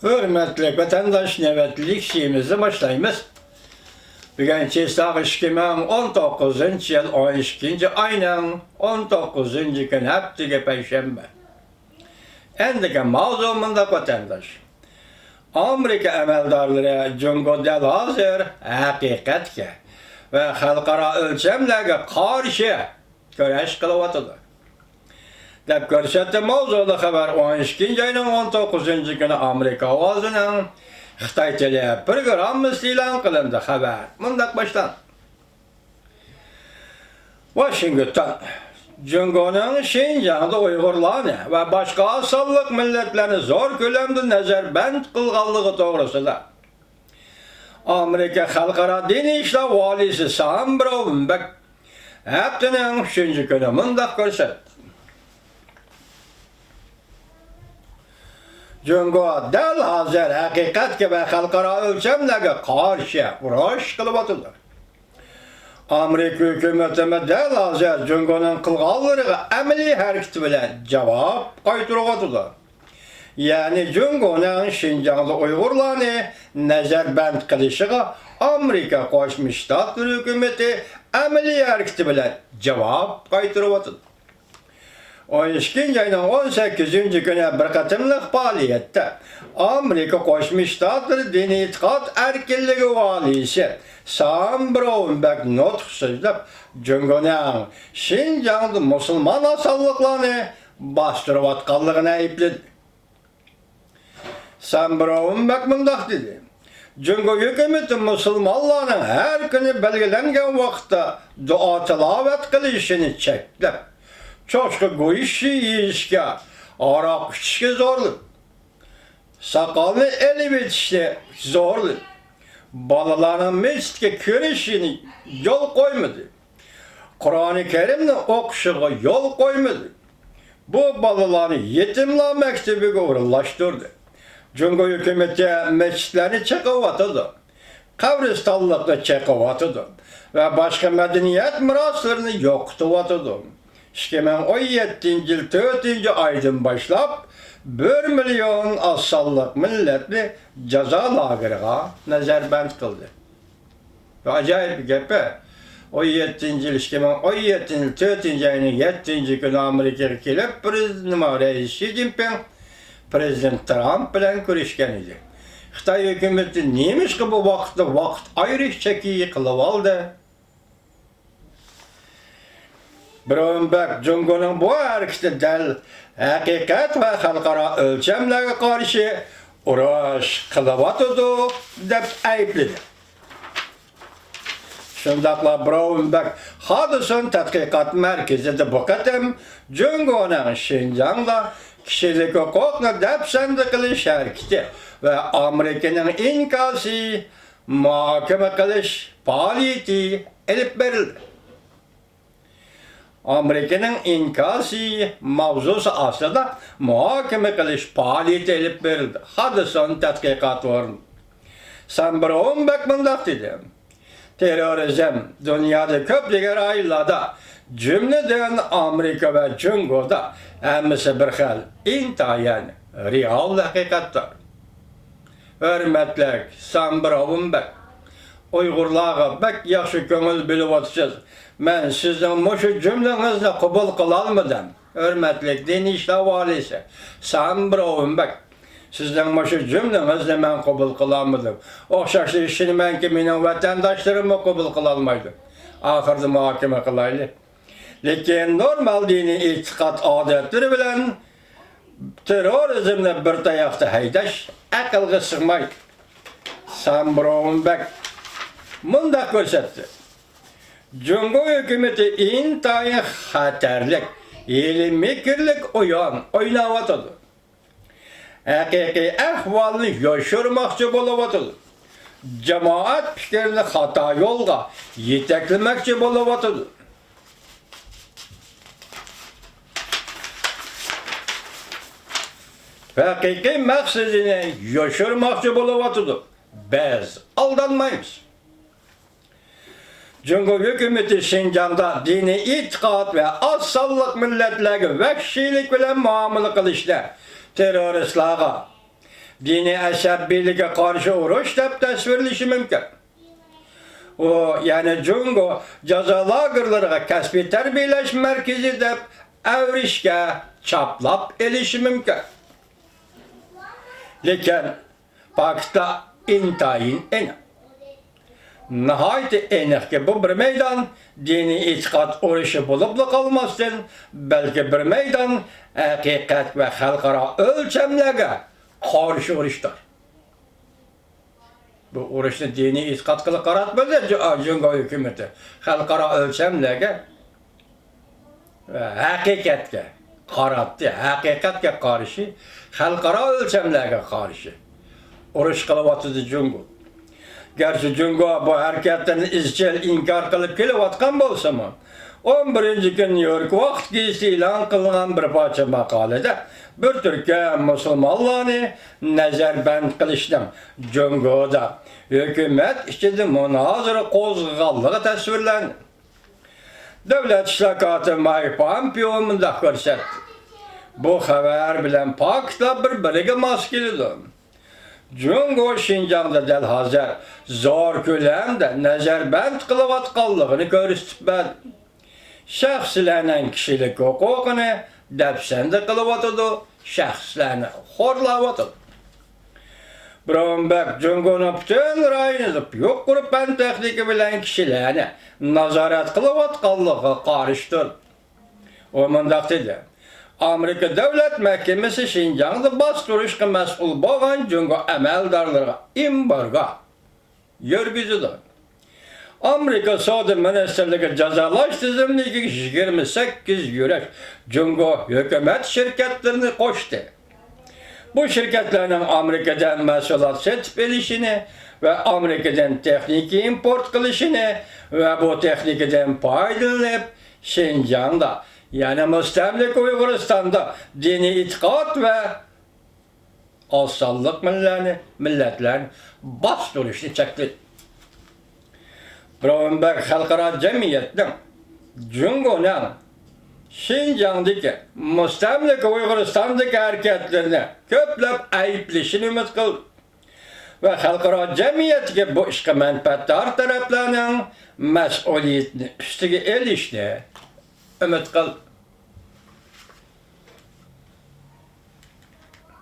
Hürmetli vatandaş nöbetlik şeyimizi başlayımız. Bugün çiğsak 2019 yıl 12. ayının 19. gün haftige Perşembe. Endiki mavzumunda vatandaş. Amerika emeldarları Cumhuriyet hazır hakikatke ve halkara ölçemlerge karşı güreş kılıvatıdır. Dep görsetdi mavzulu haber 12. ayının 19. günü Amerika ovazının Xitay tele programı ilan kılındı haber. Mundak başlan. Washington, Cumhuriyet'in Şinjan'da Uygurlarını ve başka asallık milletlerini zor kölemde nezarband kılganlığı doğrusunda Amerika Halkara Dini İşler Valisi Sam Brownback haftanın 3. günü mundak görsetdi. Cumhuriyet del hazır hakikat ve halkara ölçemlerge karşı uğraş kılıbatıdır. Amerika hükümetime del hazır Cumhuriyet'in kılgalları emeli hareketi bilen cevap kaytırıvatıdır. Yani Cumhuriyet'in Şinjan'da Uygurlarını nezarband kılışıga Amerika Koşmuş Ştatlar hükümeti emeli hareketi bilen cevap kaytırıvatıdır. 12. ayının 18. günü bir katımlık faaliyette Amerika Koşmuş Ştatları Dini İtikat Erkinliği Valisi Sam Brownback nutq sözlep Cumhuriyet'in Şinjan'da Müslüman asallıklarını bastırıvatkanlığına ayıpladı. Sam Brownback mındak dedi. Cumhuriyet hükümeti Müslümanların her günü belgelengen vakitte dua tilavet kılışını çekti. Çoşku goyuşu yiyişke, arak içki zorlu. Sakalını eli bitişte zorlu. Balaların mescitke körüşünü yol koymadı. Kur'an-ı Kerim'le okuşuğa yol koymadı. Bu balaları yetimler mektebiga uğurlaştırdı. Cumhuriyet hükümeti mescitlerini çekavatıdı. Kabristanlıkla çekavatıdı. Ve başka medeniyet miraslarını yoktuvatıdı. 2017 yıl 4. aydan başlap 1 milyon asallık milletli ceza lagırıga nezarband kıldı. Ve acayip bir gepe. 17. yıl 2017 yıl 4. ayının 7. günü Amerika'ya kelip Reis Xi Jinping Prezident Trump bilen görüşken idi. Xitay hükümeti neymiş ki bu vakitte vakt ayrı çekiyi kılıp aldı? Brownback Cumhuriyet'in bu hareketi del hakikat ve halkara ölçemlerine karşı uğraş kılıvatıdı dep ayıpladı. Şundakla Brownback hadisın tatkikat merkezinde bu katem Cumhuriyet'in Şinjan'da kişilik hukukunu depsendi kılış hareketi ve Amerika'nın inkası muhakeme kılış faaliyeti elip verildi. Amerika'nın inkası mavzusu aslında muhakeme kılış faaliyeti elip verildi. Hadisın tatkikat vardı. Sam Brownback mındak dedi. Terörizm dünyada köplüğer aylarda cümleden Amerika ve Cumhuriyet'da emmisi bir xil intayin real hakikattir. Hürmetlik Sam Brownback Uygurlarga bek yaxşı köngül bilip otursiz. Men sizin muşu cümlenizni qabul kılalmadım. Hürmetlik Dini İşler Valisi Sam Brownback sizden muşu cümlenizni men qabul kılalmadım. Oxşaşlı işini men ki menin vatandaşlarımı qabul kılalmaydı. Ahırda muhakeme kılaylı. Lekin normal dini itikat adetleri bilen terörizmle bir tayakta haydaş akılga sığmaydı. Sam Brownback mundak görsetdi. Cumhuriyet hükümeti intayin xatarlik, ilimikirlik oynavatıdı. Hakiki ahvalını yoşurmakçı bulavatıdı. Cemaat fikirli hata yolga yeteklemekçi bulavatıdı. Hakiki maksudini yoşurmakçı bulavatıdı. Biz aldanmayız. Cumhuriyet hükümeti Şinjan'da dini itikat ve asallık milletlerine vahşilik bilen muamele kılışta teröristlerine dini asabbiylikka qarshi urush deb tasvirlashi mumkin. O yani Jungo jazo lagerlariga kasbiy tarbiyalash markazi deb avrishga chaplab elishi mumkin. Lekin paktda intayin aniq. Nihoyat aniqki bu bir maydon diniy e'tiqod urushi bo'lib qolmasdan, balki bir maydon haqiqat va xalqaro o'lchamlarga qarshi urushdir. Bu urushni diniy e'tiqod qilib qaratmadi Jungo hukumati. Xalqaro o'lchamlarga va haqiqatga qaratdi, haqiqatga qarshi, xalqaro o'lchamlarga qarshi urush qilyapti Jungo. Gerçi Jungo bu harekatlarni izchil inkor qilib kelayotgan bo'lsa-mu, 11-kun New York vaqt geziti e'lon qilingan bir parcha maqolada bir turkum musulmonlarni nazarband qilishdan Jungoda hukumat ichida munozara qo'zg'alganligi tasvirlandi. Davlat ishlohoti Mike Pompeo mundaq ko'rsatdi. Bu xabar bilan paktlar bir-biriga mos keladi. Jungo Şinjan'da dal hozir zo'r ko'lamda nazarband qilayotganligini ko'rsatib berdi. Shaxslarning kishilik huquqini dafsanda qilyotdi, shaxslarni xo'rlayotdi. Brownback Jungo'ning butun rayonida yo'q qurib fan texnika bilan kishilarni nazorat qilayotganligiga qarshıdır. O mundaq dedi. Amerika Davlat Mahkemasi Şinjan'da bostirishga mas'ul bo'lgan Jungo amaldorlariga embargo yurgizdi. Amerika Savdo Ministrligi jazolash tizimligiga 28 yurak Jungo hukumat shirkatlarini qo'shdi. Bu shirkatlarning Amerikadan mahsulot sotib olishini va Amerikadan texnika import qilishini va bu texnikadan foydalanib Şinjan'da yani mustamlik Uyg'uristonda diniy e'tiqod va osonlik millatlarni bostirishni chekladi. Brownback xalqaro jamiyatning Jungo'ning Şinjan'dagi mustamlik Uyg'uristondagi harakatlarini ko'plab ayblashini umid qildi. Va xalqaro jamiyatga bu ishga manfaatdor taraflarning mas'uliyatni ustiga olishni umid qildi.